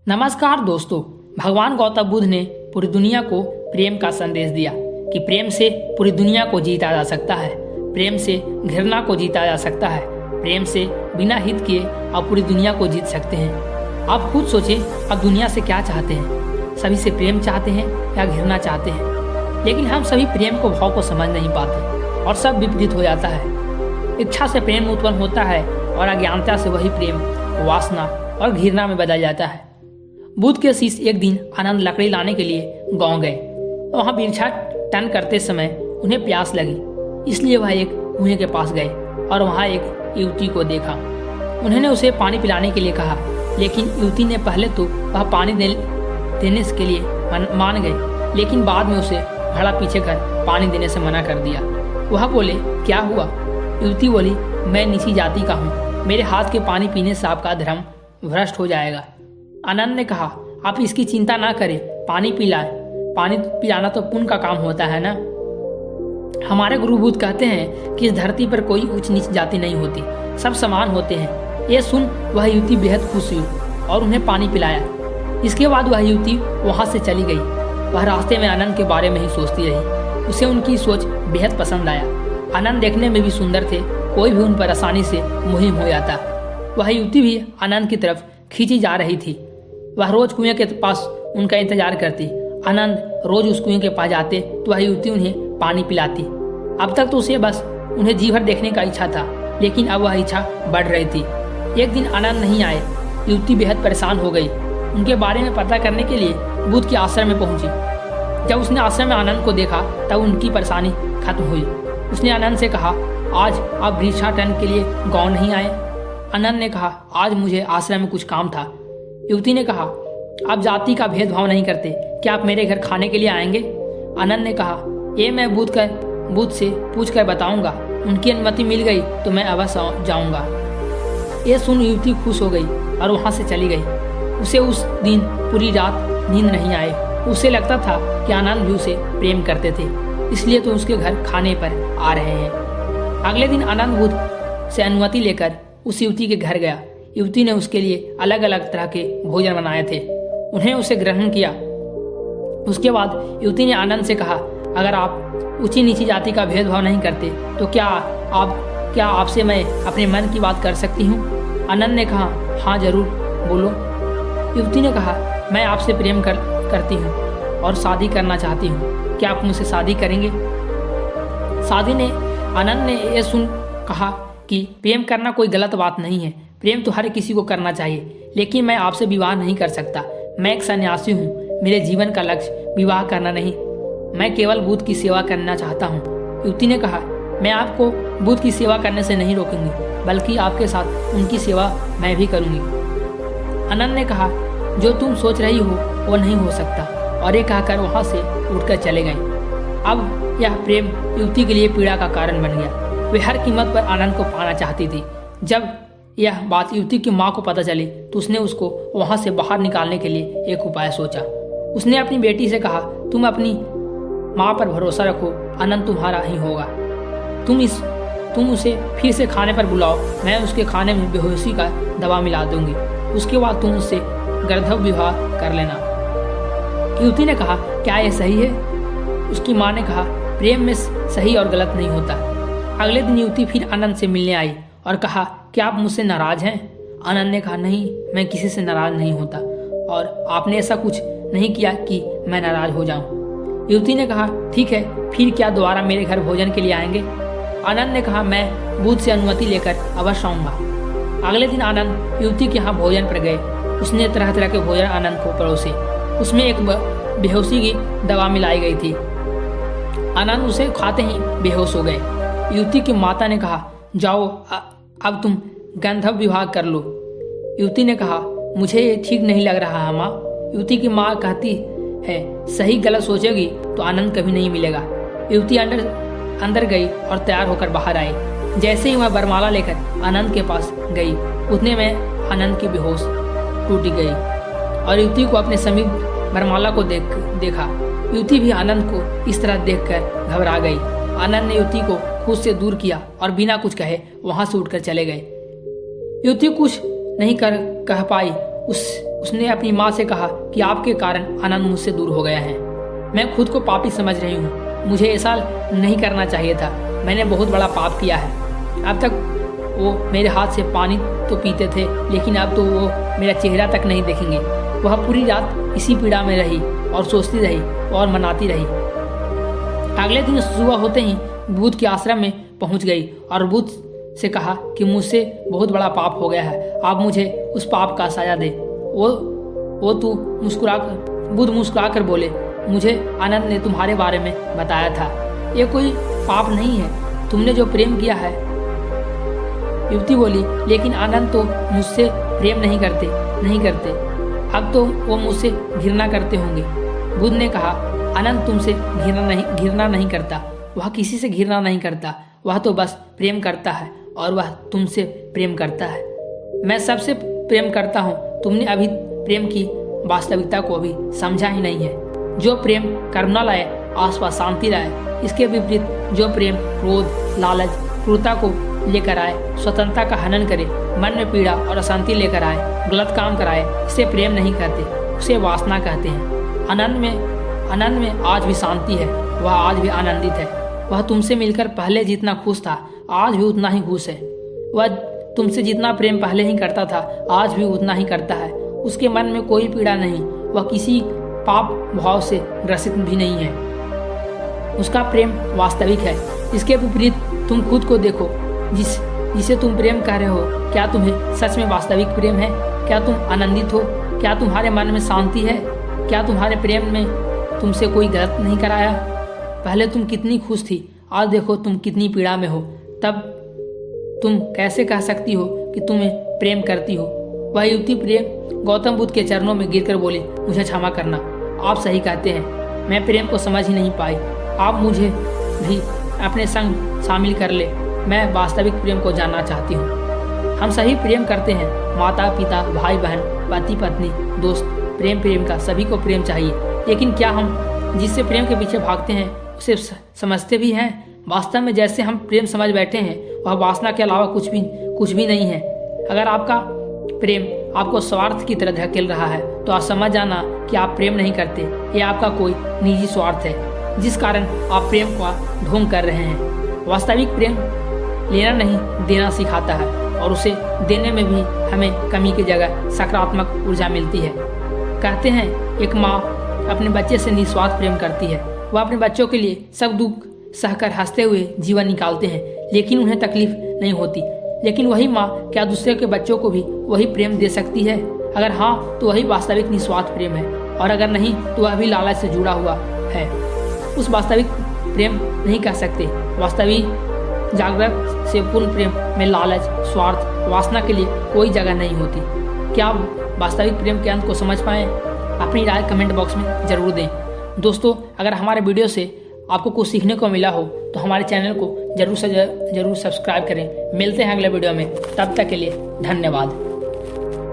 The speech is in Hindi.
नमस्कार दोस्तों। भगवान गौतम बुद्ध ने पूरी दुनिया को प्रेम का संदेश दिया कि प्रेम से पूरी दुनिया को जीता जा सकता है, प्रेम से घृणा को जीता जा सकता है, प्रेम से बिना हित किए आप पूरी दुनिया को जीत सकते हैं। आप खुद सोचें, आप दुनिया से क्या चाहते हैं? सभी से प्रेम चाहते हैं या घृणा चाहते हैं? लेकिन हम सभी प्रेम को भाव को समझ नहीं पाते और सब विपरीत हो जाता है। इच्छा से प्रेम उत्पन्न होता है और अज्ञानता से वही प्रेम वासना और घृणा में बदल जाता है। बुद्ध के शिष्य एक दिन आनंद लकड़ी लाने के लिए गांव गए। वहां बिरछा टन करते समय उन्हें प्यास लगी, इसलिए वह एक कुएं के पास गए और वहां एक युवती को देखा। उन्होंने उसे पानी पिलाने के लिए कहा, लेकिन युवती ने पहले तो वह पानी देने के लिए मान गई, लेकिन बाद में उसे घड़ा पीछे कर पानी देने से मना कर दिया। वह बोले, क्या हुआ? युवती बोली, मैं नीची जाति का हूँ, मेरे हाथ के पानी पीने से आपका धर्म भ्रष्ट हो जाएगा। आनंद ने कहा, आप इसकी चिंता ना करें, पानी पिलाएं। पानी पिलाना तो पुण्य का काम होता है ना। हमारे गुरु बुद्ध कहते हैं कि इस धरती पर कोई ऊंच नीच जाति नहीं होती, सब समान होते हैं। ये सुन वह युवती बेहद खुश हुई और उन्हें पानी पिलाया। इसके बाद वह युवती वहां से चली गई। वह रास्ते में आनंद के बारे में ही सोचती रही। उसे उनकी सोच बेहद पसंद आया। आनंद देखने में भी सुंदर थे, कोई भी उन पर आसानी से मोहित हो जाता। वह युवती भी आनंद की तरफ खींची जा रही थी। वह रोज कुएं के पास उनका इंतजार करती। आनंद रोज उस कुएं के पास जाते तो वह युवती उन्हें पानी पिलाती। अब तक तो उसे बस उन्हें जी भर देखने का इच्छा था, लेकिन अब वह इच्छा बढ़ रही थी। एक दिन आनंद नहीं आए। युवती बेहद परेशान हो गई। उनके बारे में पता करने के लिए बुद्ध के आश्रम में पहुंची। जब उसने आश्रम में आनंद को देखा तब उनकी परेशानी खत्म हुई। उसने आनंद से कहा, आज आप भिक्षाटन के लिए गाँव नहीं आए? आनंद ने कहा, आज मुझे आश्रम में कुछ काम था। युवती ने कहा, आप जाति का भेदभाव नहीं करते, क्या आप मेरे घर खाने के लिए आएंगे? आनंद ने कहा, ये मैं बुद्ध से पूछ कर बताऊंगा, उनकी अनुमति मिल गई तो मैं अवश्य जाऊंगा। ये सुन युवती खुश हो गई और वहां से चली गई। उसे उस दिन पूरी रात नींद नहीं आई। उसे लगता था कि आनंद भी उसे प्रेम करते थे, इसलिए तो उसके घर खाने पर आ रहे हैं। अगले दिन आनंद बुद्ध से अनुमति लेकर उस युवती के घर गया। युवती ने उसके लिए अलग अलग तरह के भोजन बनाए थे, उन्हें उसे ग्रहण किया। उसके बाद युवती ने आनंद से कहा, अगर आप ऊंची नीची जाति का भेदभाव नहीं करते तो क्या आपसे मैं अपने मन की बात कर सकती हूँ? आनंद ने कहा, हाँ जरूर, बोलो। युवती ने कहा, मैं आपसे प्रेम करती हूँ और शादी करना चाहती हूँ, क्या आप मुझसे शादी करेंगे? आनंद ने यह सुन कहा कि प्रेम करना कोई गलत बात नहीं है, प्रेम तो हर किसी को करना चाहिए, लेकिन मैं आपसे विवाह नहीं कर सकता। मैं एक सन्यासी हूँ, मेरे जीवन का लक्ष्य विवाह करना नहीं, मैं केवल बुद्ध की सेवा करना चाहता हूँ। युवती ने कहा, मैं आपको बुद्ध की सेवा करने से नहीं रोकूंगी, बल्कि आपके साथ उनकी सेवा मैं भी करूंगी। आनंद ने कहा, जो तुम सोच रही हो वो नहीं हो सकता, और ये कहकर वहां से उठकर चले गए। अब यह प्रेम युवती के लिए पीड़ा का कारण बन गया। वे हर कीमत पर आनंद को पाना चाहती थी। जब यह बात युवती की माँ को पता चली तो उसने उसको वहां से बाहर निकालने के लिए एक उपाय सोचा। उसने अपनी बेटी से कहा, तुम अपनी माँ पर भरोसा रखो, आनंद तुम्हारा ही होगा। तुम उसे फिर से खाने पर बुलाओ, मैं उसके खाने में बेहोशी का दवा मिला दूंगी, उसके बाद तुम उससे गर्दभ विवाह कर लेना। युवती ने कहा, क्या यह सही है? उसकी माँ ने कहा, प्रेम में सही और गलत नहीं होता। अगले दिन युवती फिर आनंद से मिलने आई और कहा, क्या आप मुझसे नाराज हैं? आनंद ने कहा, नहीं, मैं किसी से नाराज नहीं होता, और आपने ऐसा कुछ नहीं किया कि मैं नाराज हो जाऊं। युवती ने कहा, ठीक है, फिर क्या दोबारा मेरे घर भोजन के लिए आएंगे? आनंद ने कहा, मैं बुद्ध से अनुमति लेकर अवश्य आऊंगा। अगले दिन आनंद युवती के यहाँ भोजन पर गए। उसने तरह तरह के भोजन आनंद को परोसे। उसमें एक बेहोशी की दवा मिलाई गई थी। आनंद उसे खाते ही बेहोश हो गए। युवती की माता ने कहा, जाओ अब तुम गंधर्व विवाह कर लो। युवती ने कहा, मुझे ये ठीक नहीं लग रहा है माँ। युवती की माँ कहती है, सही गलत सोचेगी तो आनंद कभी नहीं मिलेगा। युवती अंदर गई और तैयार होकर बाहर आई। जैसे ही वह वरमाला लेकर आनंद के पास गई, उतने में आनंद की बेहोश टूट गई और युवती को अपने समीप वरमाला को देखा। युवती भी आनंद को इस तरह देखकर घबरा गई। आनंद ने युवती को खुद से दूर किया और बिना कुछ कहे वहां से उठकर चले गए। युवती कुछ नहीं कह पाई। उसने अपनी माँ से कहा कि आपके कारण आनंद मुझसे दूर हो गया है। मैं खुद को पापी समझ रही हूँ, मुझे ऐसा नहीं करना चाहिए था। मैंने बहुत बड़ा पाप किया है। अब तक वो मेरे हाथ से पानी तो पीते थे, लेकिन अब तो वो मेरा चेहरा तक नहीं देखेंगे। वह पूरी रात इसी पीड़ा में रही और सोचती रही और मनाती रही। अगले दिन सुबह होते ही बुद्ध के आश्रम में पहुंच गई और बुद्ध से कहा कि मुझसे बहुत बड़ा पाप हो गया है, आप मुझे उस पाप का सजा दे। बुद्ध मुस्कुराकर बोले, मुझे आनंद ने तुम्हारे बारे में बताया था, ये कोई पाप नहीं है, तुमने जो प्रेम किया है। युवती बोली, लेकिन आनंद तो मुझसे प्रेम नहीं करते, अब तो वो मुझसे घृणा करते होंगे। बुद्ध ने कहा, आनंद तुमसे घृणा नहीं करता, वह किसी से घृणा नहीं करता, वह तो बस प्रेम करता है और वह तुमसे प्रेम करता है। मैं सबसे प्रेम करता हूँ, तुमने अभी प्रेम की वास्तविकता को अभी समझा ही नहीं है। जो प्रेम करुणा लाए, आसपास शांति लाए, इसके विपरीत जो प्रेम क्रोध, लालच, क्रूरता को लेकर आए, स्वतंत्रता का हनन करे, मन में पीड़ा और अशांति लेकर आए, गलत काम कराए, इसे प्रेम नहीं कहते, उसे वासना कहते हैं। आनंद में आज भी शांति है, वह आज भी आनंदित है। वह तुमसे मिलकर पहले जितना खुश था, आज भी उतना ही खुश है। वह तुमसे जितना प्रेम पहले ही करता था, आज भी उतना ही करता है। उसके मन में कोई पीड़ा नहीं, वह किसी पाप भाव से ग्रसित भी नहीं है। उसका प्रेम वास्तविक है। इसके विपरीत तुम खुद को देखो, जिसे तुम प्रेम कह रहे हो, क्या तुम्हें सच में वास्तविक प्रेम है? क्या तुम आनंदित हो? क्या तुम्हारे मन में शांति है? क्या तुम्हारे प्रेम में तुमसे कोई गलत नहीं कराया? पहले तुम कितनी खुश थी, आज देखो तुम कितनी पीड़ा में हो। तब तुम कैसे कह सकती हो कि तुम्हें प्रेम करती हो? वह युवती प्रेम गौतम बुद्ध के चरणों में गिरकर बोली, मुझे क्षमा करना, आप सही कहते हैं, मैं प्रेम को समझ ही नहीं पाई। आप मुझे भी अपने संग शामिल कर ले, मैं वास्तविक प्रेम को जानना चाहती हूँ। हम सही प्रेम करते हैं, माता पिता, भाई बहन, पति पत्नी, दोस्त, प्रेम का सभी को प्रेम चाहिए। लेकिन क्या हम जिससे प्रेम के पीछे भागते हैं उसे समझते भी हैं? वास्तव में जैसे हम प्रेम समझ बैठे हैं, वह वासना के अलावा कुछ भी नहीं है। अगर आपका प्रेम आपको स्वार्थ की तरह धकेल रहा है, तो आप समझ जाना कि आप प्रेम नहीं करते, यह आपका कोई निजी स्वार्थ है, जिस कारण आप प्रेम का ढोंग कर रहे हैं। वास्तविक प्रेम लेना नहीं, देना सिखाता है, और उसे देने में भी हमें कमी की जगह सकारात्मक ऊर्जा मिलती है। कहते हैं एक माँ अपने बच्चे से निस्वार्थ प्रेम करती है। वह अपने बच्चों के लिए सब दुख सहकर हंसते हुए जीवन निकालते हैं, लेकिन उन्हें तकलीफ नहीं होती। लेकिन वही माँ क्या दूसरे के बच्चों को भी वही प्रेम दे सकती है? अगर हाँ, तो वही वास्तविक निस्वार्थ प्रेम है, और अगर नहीं, तो वह भी लालच से जुड़ा हुआ है। उस वास्तविक प्रेम नहीं कह सकते। वास्तविक जागृत से पूर्ण प्रेम में लालच, स्वार्थ, वासना के लिए कोई जगह नहीं होती। क्या आप वास्तविक प्रेम के अंत को समझ पाएं? अपनी राय कमेंट बॉक्स में जरूर दें। दोस्तों, अगर हमारे वीडियो से आपको कुछ सीखने को मिला हो तो हमारे चैनल को जरूर सब्सक्राइब करें। मिलते हैं अगले वीडियो में, तब तक के लिए धन्यवाद।